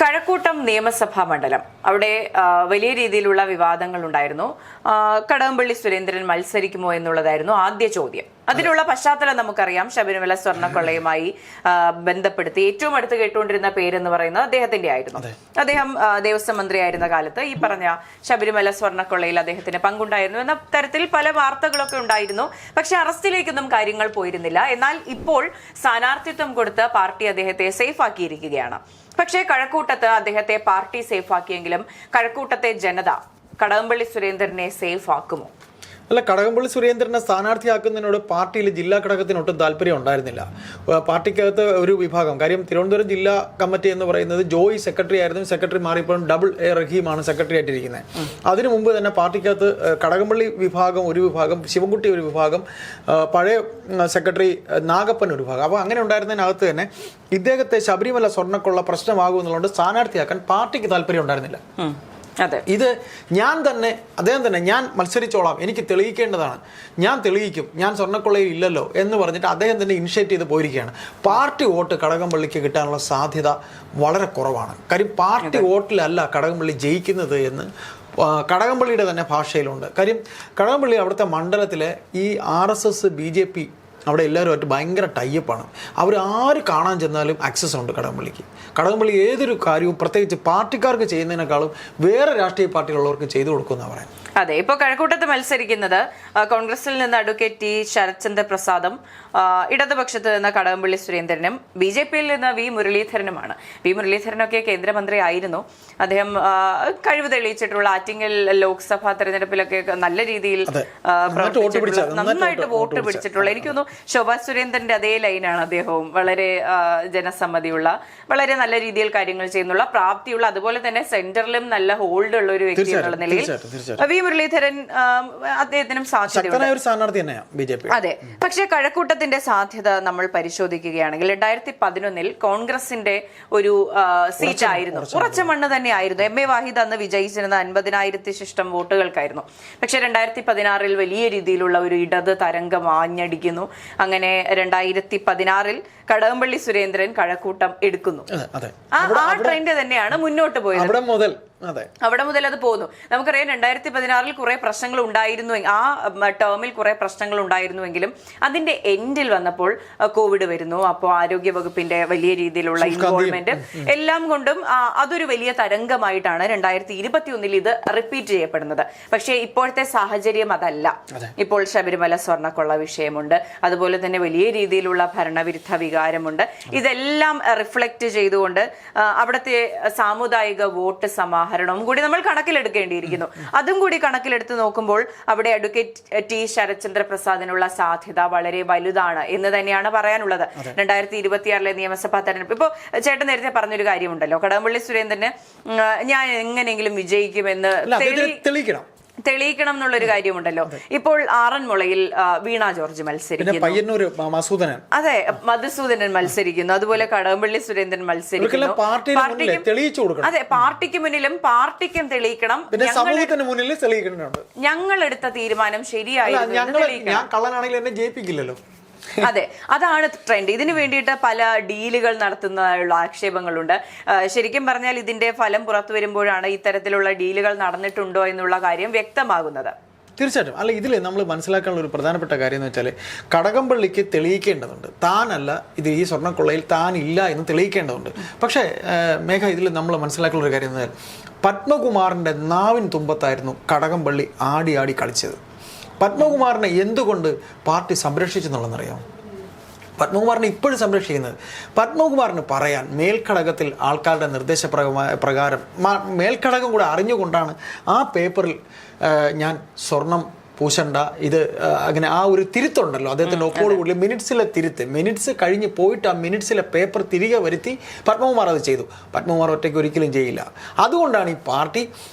കഴക്കൂട്ടം നിയമസഭാ മണ്ഡലം അവിടെ വലിയ രീതിയിലുള്ള വിവാദങ്ങൾ ഉണ്ടായിരുന്നു. കടകംപള്ളി സുരേന്ദ്രൻ മത്സരിക്കുമോ എന്നുള്ളതായിരുന്നു ആദ്യ ചോദ്യം. അതിനുള്ള പശ്ചാത്തലം നമുക്കറിയാം. ശബരിമല സ്വർണ്ണക്കൊള്ളയുമായി ബന്ധപ്പെടുത്തി ഏറ്റവും അടുത്ത് കേട്ടുകൊണ്ടിരുന്ന പേരെന്ന് പറയുന്നത് അദ്ദേഹത്തിന്റെ ആയിരുന്നു. അദ്ദേഹം ദേവസ്വം മന്ത്രിയായിരുന്ന കാലത്ത് ഈ പറഞ്ഞ ശബരിമല സ്വർണ്ണക്കൊള്ളയിൽ അദ്ദേഹത്തിന് പങ്കുണ്ടായിരുന്നു എന്ന തരത്തിൽ പല വാർത്തകളൊക്കെ ഉണ്ടായിരുന്നു. പക്ഷെ അറസ്റ്റിലേക്കൊന്നും കാര്യങ്ങൾ പോയിരുന്നില്ല. എന്നാൽ ഇപ്പോൾ സ്ഥാനാർത്ഥിത്വം കൊടുത്ത് പാർട്ടി അദ്ദേഹത്തെ സേഫ് ആക്കിയിരിക്കുകയാണ്. പക്ഷേ കഴക്കൂട്ടത്ത് അദ്ദേഹത്തെ പാർട്ടി സേഫ് ആക്കിയെങ്കിലും കഴക്കൂട്ടത്തെ ജനത കടകംപള്ളി സുരേന്ദ്രനെ സേഫ് ആക്കുമോ? അല്ല, കടകംപള്ളി സുരേന്ദ്രനെ സ്ഥാനാർത്ഥിയാക്കുന്നതിനോട് പാർട്ടിയിൽ ജില്ലാ ഘടകത്തിന് ഒട്ടും താല്പര്യം ഉണ്ടായിരുന്നില്ല. പാർട്ടിക്കകത്ത് ഒരു വിഭാഗം, കാര്യം തിരുവനന്തപുരം ജില്ലാ കമ്മിറ്റി എന്ന് പറയുന്നത് ജോയി സെക്രട്ടറി ആയിരുന്നു. സെക്രട്ടറി മാറിയപ്പോഴും ഡബിൾ എ റഹീമാണ് സെക്രട്ടറി ആയിട്ടിരിക്കുന്നത്. അതിനു മുമ്പ് തന്നെ പാർട്ടിക്കകത്ത് കടകംപള്ളി വിഭാഗം ഒരു വിഭാഗം, ശിവൻകുട്ടി ഒരു വിഭാഗം, പഴയ സെക്രട്ടറി നാഗപ്പൻ ഒരു വിഭാഗം. അപ്പോൾ അങ്ങനെ ഉണ്ടായിരുന്നതിനകത്ത് തന്നെ ഇദ്ദേഹത്തെ ശബരിമല സ്വർണ്ണക്കൊള്ള പ്രശ്നമാകുമെന്നുള്ളത് സ്ഥാനാർത്ഥിയാക്കാൻ പാർട്ടിക്ക് താല്പര്യം ഉണ്ടായിരുന്നില്ല. ഇത് അദ്ദേഹം തന്നെ ഞാൻ മത്സരിച്ചോളാം, എനിക്ക് തെളിയിക്കേണ്ടതാണ്, ഞാൻ തെളിയിക്കും, ഞാൻ സ്വർണ്ണക്കൊള്ളയിൽ ഇല്ലല്ലോ എന്ന് പറഞ്ഞിട്ട് അദ്ദേഹം തന്നെ ഇനിഷ്യേറ്റ് ചെയ്ത് പോയിരിക്കുകയാണ്. പാർട്ടി വോട്ട് കടകംപള്ളിക്ക് കിട്ടാനുള്ള സാധ്യത വളരെ കുറവാണ്. കാര്യം പാർട്ടി വോട്ടിലല്ല കടകംപള്ളി ജയിക്കുന്നത് എന്ന് കടകംപള്ളിയുടെ തന്നെ ഭാഷയിലുണ്ട്. കാര്യം കടകംപള്ളി അവിടുത്തെ മണ്ഡലത്തിലെ ഈ RSS BJP അവിടെ എല്ലാവരുമായിട്ട് ഭയങ്കര ടൈപ്പാണ്. അവർ ആര് കാണാൻ ചെന്നാലും ആക്സസ് ഉണ്ട് കടകംപള്ളിക്ക്. കടകംപള്ളി ഏതൊരു കാര്യവും പ്രത്യേകിച്ച് പാർട്ടിക്കാർക്ക് ചെയ്യുന്നതിനേക്കാളും വേറെ രാഷ്ട്രീയ പാർട്ടികളുള്ളവർക്ക് ചെയ്തു കൊടുക്കുമെന്നാണ് പറയാൻ. അതെ, ഇപ്പോൾ കഴക്കൂട്ടത്ത് മത്സരിക്കുന്നത് കോൺഗ്രസിൽ നിന്ന് അഡ്വക്കേറ്റ് ടി ശരത്ചന്ദ്ര പ്രസാദും ഇടതുപക്ഷത്ത് നിന്ന് കടകംപള്ളി സുരേന്ദ്രനും BJPയിൽ നിന്ന് വി മുരളീധരനുമാണ്. വി മുരളീധരനൊക്കെ കേന്ദ്രമന്ത്രി ആയിരുന്നു. അദ്ദേഹം കഴിവ് തെളിയിച്ചിട്ടുള്ള ആറ്റിങ്ങൽ ലോക്സഭാ തെരഞ്ഞെടുപ്പിലൊക്കെ നല്ല രീതിയിൽ നന്നായിട്ട് വോട്ട് പിടിച്ചിട്ടുള്ള, എനിക്ക് തോന്നുന്നു ശോഭാ സുരേന്ദ്രന്റെ അതേ ലൈനാണ് അദ്ദേഹവും. വളരെ ജനസമ്മതിയുള്ള, വളരെ നല്ല രീതിയിൽ കാര്യങ്ങൾ ചെയ്യുന്നുള്ള പ്രാപ്തിയുള്ള, അതുപോലെ തന്നെ സെന്ററിലും നല്ല ഹോൾഡ് ഉള്ള ഒരു വ്യക്തി എന്നുള്ള നിലയിൽ വി മുരളീധരൻ അദ്ദേഹത്തിനും സാധ്യത. അതെ, പക്ഷേ കഴക്കൂട്ടത്തിന്റെ സാധ്യത നമ്മൾ പരിശോധിക്കുകയാണെങ്കിൽ 2011 കോൺഗ്രസിന്റെ ഒരു സീറ്റായിരുന്നു, ഉറച്ച മണ്ണ് തന്നെയായിരുന്നു. MA വാഹിദ് അന്ന് വിജയിച്ചിരുന്ന 50,000 ശിഷ്ടം വോട്ടുകൾക്കായിരുന്നു. പക്ഷെ 2016 വലിയ രീതിയിലുള്ള ഒരു ഇടത് തരംഗം ആഞ്ഞടിക്കുന്നു. അങ്ങനെ 2016 കടകംപള്ളി സുരേന്ദ്രൻ കഴക്കൂട്ടം എടുക്കുന്നു. ആ ട്രെൻഡ് തന്നെയാണ് മുന്നോട്ട് പോയത്. അവിടെ മുതൽ അത് പോകുന്നു. നമുക്കറിയാം 2016 കുറെ പ്രശ്നങ്ങൾ ഉണ്ടായിരുന്നു, ആ ടേമിൽ കുറെ പ്രശ്നങ്ങൾ ഉണ്ടായിരുന്നുവെങ്കിലും അതിന്റെ എൻഡിൽ വന്നപ്പോൾ കോവിഡ് വരുന്നു. അപ്പോൾ ആരോഗ്യ വകുപ്പിന്റെ വലിയ രീതിയിലുള്ള ഇൻവോൾവ്മെന്റ് എല്ലാം കൊണ്ടും അതൊരു വലിയ തരംഗമായിട്ടാണ് 2021 ഇത് റിപ്പീറ്റ് ചെയ്യപ്പെടുന്നത്. പക്ഷേ ഇപ്പോഴത്തെ സാഹചര്യം അതല്ല. ഇപ്പോൾ ശബരിമല സ്വർണ്ണക്കൊള്ള വിഷയമുണ്ട്, അതുപോലെ തന്നെ വലിയ രീതിയിലുള്ള ഭരണവിരുദ്ധ വികാരമുണ്ട്. ഇതെല്ലാം റിഫ്ലക്ട് ചെയ്തുകൊണ്ട് അവിടുത്തെ സാമുദായിക വോട്ട് സമാഹരണവും കൂടി നമ്മൾ കണക്കിലെടുക്കേണ്ടിയിരിക്കുന്നു. അതും കൂടി കണക്കിലെടുത്ത് നോക്കുമ്പോൾ അവിടെ അഡ്വക്കേറ്റ് ടി ശരത്ചന്ദ്ര പ്രസാദിനുള്ള സാധ്യത വളരെ വലുതാണ് എന്ന് തന്നെയാണ് പറയാനുള്ളത്. 2026 നിയമസഭാ തെരഞ്ഞെടുപ്പ്, ഇപ്പോൾ ചേട്ടൻ നേരത്തെ പറഞ്ഞൊരു കാര്യമുണ്ടല്ലോ, കടകംപള്ളി സുരേന്ദ്രന് ഞാൻ എങ്ങനെയെങ്കിലും വിജയിക്കുമെന്ന് തെളിയിക്കണം എന്നുള്ളൊരു കാര്യമുണ്ടല്ലോ. ഇപ്പോൾ ആറന്മുളയിൽ വീണ ജോർജ് മത്സരിക്കുന്നു, അതെ, മധുസൂദനൻ മത്സരിക്കുന്നു, അതുപോലെ കടകംപള്ളി സുരേന്ദ്രൻ മത്സരിക്കുന്നു. അതെ, പാർട്ടിക്ക് മുന്നിലും പാർട്ടിക്കും തെളിയിക്കണം. ഞങ്ങൾ എടുത്ത തീരുമാനം ശരിയായി. അതെ, അതാണ് ട്രെൻഡ്. ഇതിനു വേണ്ടിയിട്ട് പല ഡീലുകൾ നടത്തുന്നതായുള്ള ആക്ഷേപങ്ങളുണ്ട്. ശരിക്കും പറഞ്ഞാൽ ഇതിന്റെ ഫലം പുറത്തു വരുമ്പോഴാണ് ഇത്തരത്തിലുള്ള ഡീലുകൾ നടന്നിട്ടുണ്ടോ എന്നുള്ള കാര്യം വ്യക്തമാകുന്നത്. തീർച്ചയായിട്ടും. അല്ല, ഇതിൽ നമ്മൾ മനസ്സിലാക്കാനുള്ള ഒരു പ്രധാനപ്പെട്ട കാര്യം എന്ന് വെച്ചാൽ കടകംപള്ളിക്ക് തെളിയിക്കേണ്ടതുണ്ട്. താനല്ല ഇത്, ഈ സ്വർണ്ണക്കൊള്ളയിൽ താനില്ല എന്ന് തെളിയിക്കേണ്ടതുണ്ട്. പക്ഷേ മേഘ, ഇതിൽ നമ്മൾ മനസ്സിലാക്കുന്ന ഒരു കാര്യം എന്ന് വെച്ചാൽ പത്മകുമാറിൻ്റെ നാവിൻ തുമ്പത്തായിരുന്നു കടകംപള്ളി ആടി ആടി കളിച്ചത്. പത്മകുമാറിനെ എന്തുകൊണ്ട് പാർട്ടി സംരക്ഷിച്ചെന്നുള്ളതെന്നറിയാമോ? പത്മകുമാറിനെ ഇപ്പോഴും സംരക്ഷിക്കുന്നത് പത്മകുമാറിന് പറയാൻ മേൽഘടകത്തിൽ ആൾക്കാരുടെ നിർദ്ദേശപ്രകാരം മേൽഘടകം കൂടെ അറിഞ്ഞുകൊണ്ടാണ് ആ പേപ്പറിൽ ഞാൻ സ്വർണം പൂശണ്ട, ഇത് അങ്ങനെ ആ ഒരു തിരുത്തുണ്ടല്ലോ അദ്ദേഹത്തിൻ്റെ ഒപ്പോടുകൂടി മിനിറ്റ്സ് കഴിഞ്ഞ് പോയിട്ട് ആ മിനിറ്റ്സിലെ പേപ്പർ തിരികെ വരുത്തി പത്മകുമാർ അത് ചെയ്തു. പത്മകുമാർ ഒറ്റയ്ക്ക് ഒരിക്കലും ചെയ്യില്ല. അതുകൊണ്ടാണ് ഈ പാർട്ടി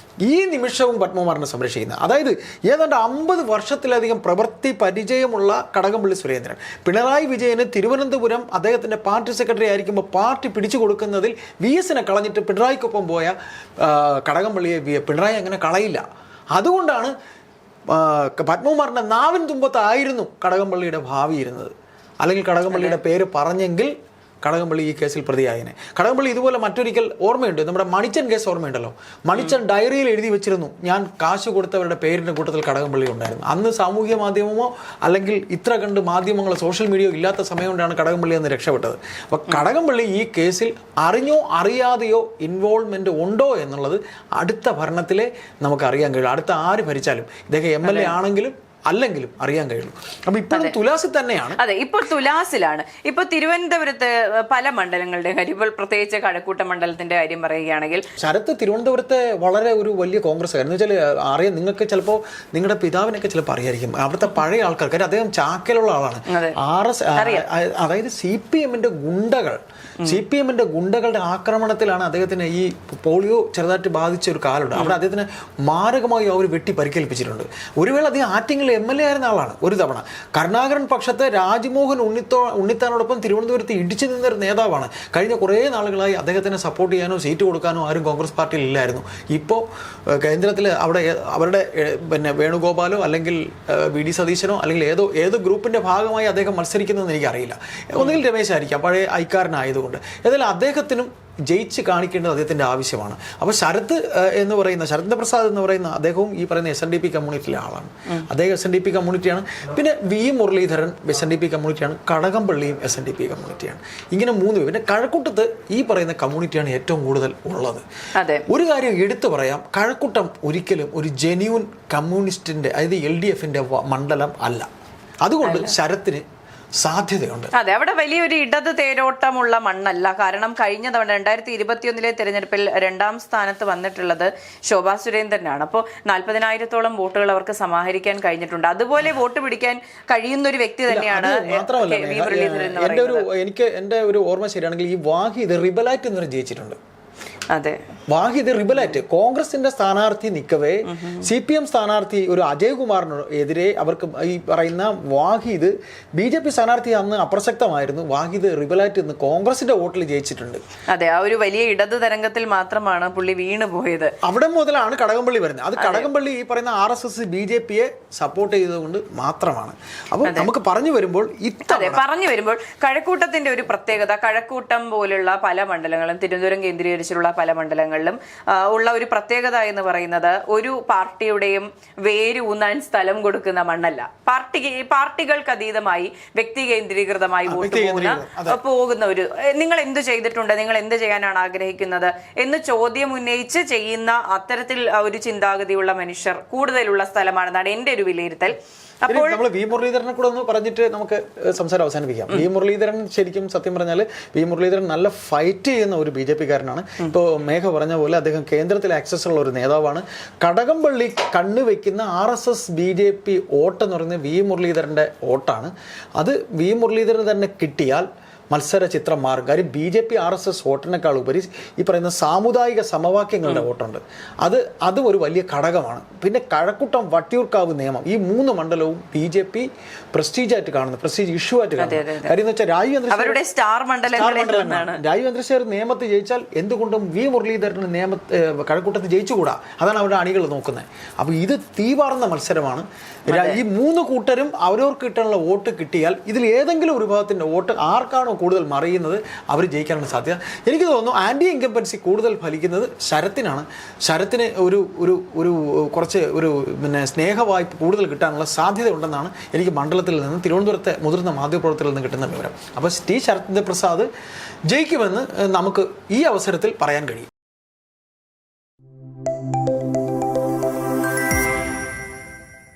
ഈ നിമിഷവും പത്മകുമാറിനെ സംരക്ഷിക്കുന്നത്. അതായത് ഏതാണ്ട് 50 വർഷത്തിലധികം പ്രവൃത്തി പരിചയമുള്ള കടകംപള്ളി സുരേന്ദ്രൻ, പിണറായി വിജയന് തിരുവനന്തപുരം അദ്ദേഹത്തിൻ്റെ പാർട്ടി സെക്രട്ടറി ആയിരിക്കുമ്പോൾ പാർട്ടി പിടിച്ചു കൊടുക്കുന്നതിൽ VS കളഞ്ഞിട്ട് പിണറായിക്കൊപ്പം പോയ കടകംപള്ളിയെ പിണറായി അങ്ങനെ കളയില്ല. അതുകൊണ്ടാണ് പത്മകുമാറിൻ്റെ നാവിൻ തുമ്പത്തായിരുന്നു കടകംപള്ളിയുടെ ഭാവി ഇരുന്നത്. അല്ലെങ്കിൽ കടകംപള്ളിയുടെ പേര് പറഞ്ഞെങ്കിൽ കടകംപള്ളി ഈ കേസിൽ പ്രതിയായനെ. കടകംപള്ളി ഇതുപോലെ മറ്റൊരിക്കൽ ഓർമ്മയുണ്ട്, നമ്മുടെ മണിച്ചൻ കേസ് ഓർമ്മയുണ്ടല്ലോ. മണിച്ചൻ ഡയറിയിൽ എഴുതി വെച്ചിരുന്നു, ഞാൻ കാശ് കൊടുത്തവരുടെ പേരിൻ്റെ കൂട്ടത്തിൽ കടകംപള്ളി ഉണ്ടായിരുന്നു. അന്ന് സാമൂഹ്യ മാധ്യമമോ അല്ലെങ്കിൽ ഇത്ര കണ്ട് മാധ്യമങ്ങളോ സോഷ്യൽ മീഡിയയോ ഇല്ലാത്ത സമയം കൊണ്ടാണ് കടകംപള്ളി അന്ന് രക്ഷപ്പെട്ടത്. അപ്പോൾ കടകംപള്ളി ഈ കേസിൽ അറിഞ്ഞോ അറിയാതെയോ ഇൻവോൾവ്മെന്റ് ഉണ്ടോ എന്നുള്ളത് അടുത്ത ഭരണത്തിലെ നമുക്ക് അറിയാൻ കഴിയും. അടുത്ത ആര് ഭരിച്ചാലും, ഇദ്ദേഹം MLA ആണെങ്കിലും അല്ലെങ്കിലും അറിയാൻ കഴിയുള്ളൂ. അപ്പൊ ഇപ്പോഴും തുലാസിൽ തന്നെയാണ്. അതെ, ഇപ്പോൾ തുലാസിലാണ്. ഇപ്പൊ തിരുവനന്തപുരത്ത് പല മണ്ഡലങ്ങളുടെ കാര്യം, ഇപ്പോൾ പ്രത്യേകിച്ച് കഴക്കൂട്ടം മണ്ഡലത്തിന്റെ കാര്യം പറയുകയാണെങ്കിൽ, ശരത്ത് തിരുവനന്തപുരത്തെ വളരെ ഒരു വലിയ കോൺഗ്രസ് ആയിരുന്നു. വെച്ചാൽ അറിയാം, നിങ്ങൾക്ക് ചിലപ്പോൾ നിങ്ങളുടെ പിതാവിനൊക്കെ ചിലപ്പോൾ അറിയായിരിക്കും, അവിടുത്തെ പഴയ ആൾക്കാർ. കാര്യം അദ്ദേഹം ചാക്കലുള്ള ആളാണ്. അതായത് CPMന്റെ ഗുണ്ടകളുടെ ആക്രമണത്തിലാണ് അദ്ദേഹത്തിന് ഈ പോളിയോ ചെറുതായിട്ട് ബാധിച്ച ഒരു കാലമുണ്ട്. അവിടെ അദ്ദേഹത്തിന് മാരകമായി അവർ വെട്ടി പരിക്കേൽപ്പിച്ചിട്ടുണ്ട്. ഒരു വേള അദ്ദേഹം ആറ്റിങ്ങൽ MLA ആയിരുന്ന ആളാണ്. ഒരു തവണ കരുണാകരൻ പക്ഷത്തെ രാജ്മോഹൻ ഉണ്ണിത്താനോടൊപ്പം തിരുവനന്തപുരത്ത് ഇടിച്ചു നിന്നൊരു നേതാവാണ്. കഴിഞ്ഞ കുറേ നാളുകളായി അദ്ദേഹത്തിന് സപ്പോർട്ട് ചെയ്യാനോ സീറ്റ് കൊടുക്കാനോ ആരും കോൺഗ്രസ് പാർട്ടിയിൽ ഇല്ലായിരുന്നു. ഇപ്പോൾ കേന്ദ്രത്തിൽ അവരുടെ വേണുഗോപാലോ അല്ലെങ്കിൽ VD സതീശനോ അല്ലെങ്കിൽ ഏതോ ഗ്രൂപ്പിന്റെ ഭാഗമായി അദ്ദേഹം മത്സരിക്കുന്നതെന്ന് എനിക്കറിയില്ല. ഒന്നുകിൽ രമേശ് ആയിരിക്കാം, പഴയ ഐക്കാരനായതുകൊണ്ട്. ഏതായാലും അദ്ദേഹത്തിനും ജയിച്ച് കാണിക്കേണ്ടത് അദ്ദേഹത്തിൻ്റെ ആവശ്യമാണ്. അപ്പോൾ ശരത് പ്രസാദ് എന്ന് പറയുന്ന അദ്ദേഹവും ഈ പറയുന്ന SNDP കമ്മ്യൂണിറ്റിയിലെ ആളാണ്. അദ്ദേഹം SNDP കമ്മ്യൂണിറ്റിയാണ്. പിന്നെ V മുരളീധരൻ SNDP കമ്മ്യൂണിറ്റിയാണ്. കടകംപള്ളിയും SNDP കമ്മ്യൂണിറ്റിയാണ്. ഇങ്ങനെ 3 പേര്. പിന്നെ കഴക്കൂട്ടത്ത് ഈ പറയുന്ന കമ്മ്യൂണിറ്റിയാണ് ഏറ്റവും കൂടുതൽ ഉള്ളത്. ഒരു കാര്യം എടുത്തു പറയാം, കഴക്കൂട്ടം ഒരിക്കലും ഒരു ജെന്യൂൻ കമ്മ്യൂണിസ്റ്റിന്റെ, അതായത് LDFന്റെ മണ്ഡലം അല്ല. അതുകൊണ്ട് ശരത്തിന് സാധ്യതയുണ്ട്. അതെ, അവിടെ വലിയൊരു ഇടത് തേരോട്ടമുള്ള മണ്ണല്ല. കാരണം കഴിഞ്ഞ തവണ 2021 തെരഞ്ഞെടുപ്പിൽ 2ാം സ്ഥാനത്ത് വന്നിട്ടുള്ളത് ശോഭാ സുരേന്ദ്രനാണ്. അപ്പോൾ 40,000-ഓളം വോട്ടുകൾ അവർക്ക് സമാഹരിക്കാൻ കഴിഞ്ഞിട്ടുണ്ട്. അതുപോലെ വോട്ട് പിടിക്കാൻ കഴിയുന്ന ഒരു വ്യക്തി തന്നെയാണ് വി മുരളീധരൻ എന്ന് പറയുന്നത്. എന്റെ ഒരു ഓർമ്മ ശരിയാണെങ്കിൽ ഈ വാഹിദ് റിബലാറ്റ് എന്നൊരു ജയിച്ചിട്ടുണ്ട്. അതെ, വാഹിദ് റിബലാറ്റ് കോൺഗ്രസിന്റെ സ്ഥാനാർത്ഥി നിൽക്കവേ CPM സ്ഥാനാർത്ഥി ഒരു അജയ്കുമാറിനെതിരെ അവർക്ക് ഈ പറയുന്ന വാഹിദ് BJP സ്ഥാനാർത്ഥി അന്ന് അപ്രസക്തമായിരുന്നു. വാഹിദ് റിബലാറ്റ് എന്ന് കോൺഗ്രസിന്റെ വോട്ടിൽ ജയിച്ചിട്ടുണ്ട്. അതെ, ആ ഒരു വലിയ ഇടത് തരംഗത്തിൽ മാത്രമാണ് പുള്ളി വീണ് പോയത്. അവിടെ മുതലാണ് കടകംപള്ളി വരുന്നത്. അത് കടകംപള്ളി ഈ പറയുന്ന RSS BJPയെ സപ്പോർട്ട് ചെയ്തുകൊണ്ട് മാത്രമാണ്. അപ്പോൾ നമുക്ക് പറഞ്ഞു വരുമ്പോൾ കഴക്കൂട്ടത്തിന്റെ ഒരു പ്രത്യേകത, കഴക്കൂട്ടം പോലുള്ള പല മണ്ഡലങ്ങളും, തിരുവനന്തപുരം കേന്ദ്രീകരിച്ചിട്ടുള്ള പല മണ്ഡലങ്ങളിലും ഉള്ള ഒരു പ്രത്യേകത എന്ന് പറയുന്നത് ഒരു പാർട്ടിയുടെയും വേര് ഊന്നാൻ സ്ഥലം കൊടുക്കുന്ന മണ്ണല്ല. പാർട്ടികൾക്ക് അതീതമായി വ്യക്തി കേന്ദ്രീകൃതമായി വോട്ട് പോകുന്ന ഒരു, നിങ്ങൾ എന്ത് ചെയ്തിട്ടുണ്ട്, നിങ്ങൾ എന്ത് ചെയ്യാനാണ് ആഗ്രഹിക്കുന്നത് എന്ന് ചോദ്യം ഉന്നയിച്ച് ചെയ്യുന്ന അത്തരത്തിൽ ഒരു ചിന്താഗതിയുള്ള മനുഷ്യർ കൂടുതലുള്ള സ്ഥലമാണെന്നാണ് എന്റെ ഒരു വിലയിരുത്തൽ. അപ്പോൾ നമ്മൾ V മുരളീധരനെ കൂടെ ഒന്ന് പറഞ്ഞിട്ട് നമുക്ക് സംസാരം അവസാനിപ്പിക്കാം. V മുരളീധരൻ ശരിക്കും സത്യം പറഞ്ഞാൽ V മുരളീധരൻ നല്ല ഫൈറ്റ് ചെയ്യുന്ന ഒരു BJP കാരനാണ്. ഇപ്പോൾ മേഘ പറഞ്ഞ പോലെ അദ്ദേഹം കേന്ദ്രത്തിൽ ആക്സസ് ഉള്ള ഒരു നേതാവാണ്. കടകംപള്ളി കണ്ണുവെക്കുന്ന RSS BJP വോട്ടെന്ന് പറയുന്നത് V മുരളീധരൻ്റെ വോട്ടാണ്. അത് V മുരളീധരൻ തന്നെ കിട്ടിയാൽ മത്സര ചിത്രം മാറും. കാര്യം BJP RSS വോട്ടിനേക്കാൾ ഉപരി ഈ പറയുന്ന സാമുദായിക സമവാക്യങ്ങളുടെ വോട്ടുണ്ട്. അതും ഒരു വലിയ ഘടകമാണ്. പിന്നെ കഴക്കൂട്ടം വട്ടിയൂർക്കാവ് നിയമം, ഈ 3 മണ്ഡലവും BJP പ്രസ്റ്റീജായിട്ട് കാണുന്നു, പ്രസ്റ്റീജ് ഇഷ്യൂ ആയിട്ട് കാണുന്നു. കാര്യം എന്ന് വെച്ചാൽ രാജീവ് നിയമത്ത് ജയിച്ചാൽ എന്തുകൊണ്ടും V മുരളീധരന് കഴക്കൂട്ടത്ത് ജയിച്ചുകൂടാ. അതാണ് അവരുടെ അണികൾ നോക്കുന്നത്. അപ്പോൾ ഇത് തീവാർന്ന മത്സരമാണ്. ഈ 3 കൂട്ടരും അവരവർക്ക് കിട്ടാനുള്ള വോട്ട് കിട്ടിയാൽ ഇതിൽ ഏതെങ്കിലും ഒരു വിഭാഗത്തിന്റെ വോട്ട് ആർക്കാണോ കൂടുതൽ മറിയുന്നത് അവർ ജയിക്കാനാണ് സാധ്യത. എനിക്ക് തോന്നുന്നു ആന്റി ഇൻകംബൻസി കൂടുതൽ ഫലിക്കുന്നത് ശരത്തിനാണ്. ശരത്തിന് ഒരു കുറച്ച് സ്നേഹവായ്പ കൂടുതൽ കിട്ടാനുള്ള സാധ്യത ഉണ്ടെന്നാണ് എനിക്ക് മണ്ഡലത്തിൽ നിന്ന്, തിരുവനന്തപുരത്തെ മുതിർന്ന മാധ്യമപ്രവർത്തകരിൽ നിന്ന് കിട്ടുന്ന വിവരം. അപ്പോൾ ശരത് പ്രസാദ് ജയിക്കുമെന്ന് നമുക്ക് ഈ അവസരത്തിൽ പറയാൻ കഴിയും.